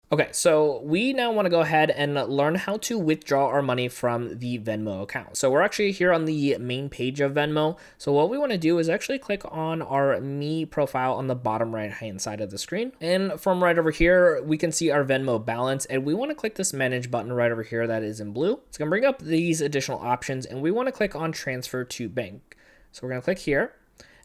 Okay, so we now want to go ahead and learn how to withdraw our money from the Venmo account. So we're actually here on the main page of Venmo. So what we want to do is actually click on our Me profile on the bottom right hand side of the screen. And from right over here, we can see our Venmo balance, and we want to click this Manage button right over here that is in blue. It's going to bring up these additional options, and we want to click on Transfer to Bank. So we're going to click here.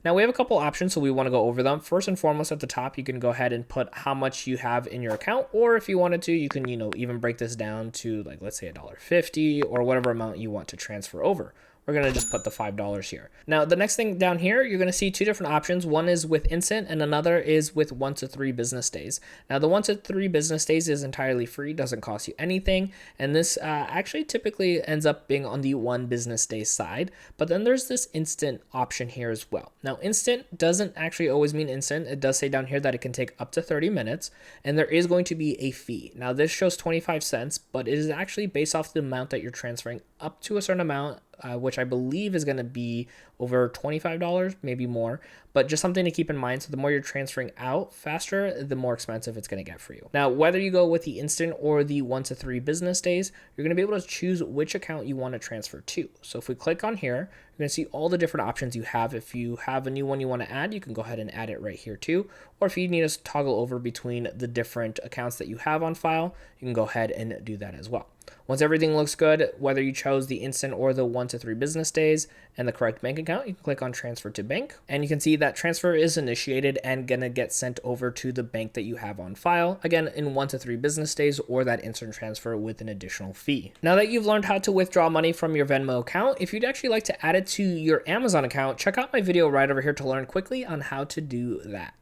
Now we have a couple options, so we want to go over them. First and foremost, at the top, you can go ahead and put how much you have in your account, or if you wanted to, you can, even break this down to, like, let's say $1.50 or whatever amount you want to transfer over. We're going to just put the $5 here. Now, the next thing down here, you're going to see two different options. One is with instant and another is with 1 to 3 business days. Now, the 1 to 3 business days is entirely free, doesn't cost you anything. And this actually typically ends up being on the 1 business day side. But then there's this instant option here as well. Now, instant doesn't actually always mean instant. It does say down here that it can take up to 30 minutes, and there is going to be a fee. Now, this shows 25 cents, but it is actually based off the amount that you're transferring up to a certain amount, which I believe is going to be over $25, maybe more, but just something to keep in mind. So the more you're transferring out faster, the more expensive it's going to get for you. Now, whether you go with the instant or the 1 to 3 business days, you're going to be able to choose which account you want to transfer to. So if we click on here, you're going to see all the different options you have. If you have a new one you want to add, you can go ahead and add it right here too. Or if you need to toggle over between the different accounts that you have on file, you can go ahead and do that as well. Once everything looks good, whether you chose the instant or the 1 to 3 business days and the correct bank account, you can click on Transfer to Bank, and you can see that transfer is initiated and gonna get sent over to the bank that you have on file, again in 1 to 3 business days, or that instant transfer with an additional fee. Now that you've learned how to withdraw money from your Venmo account, if you'd actually like to add it to your Amazon account, check out my video right over here to learn quickly on how to do that.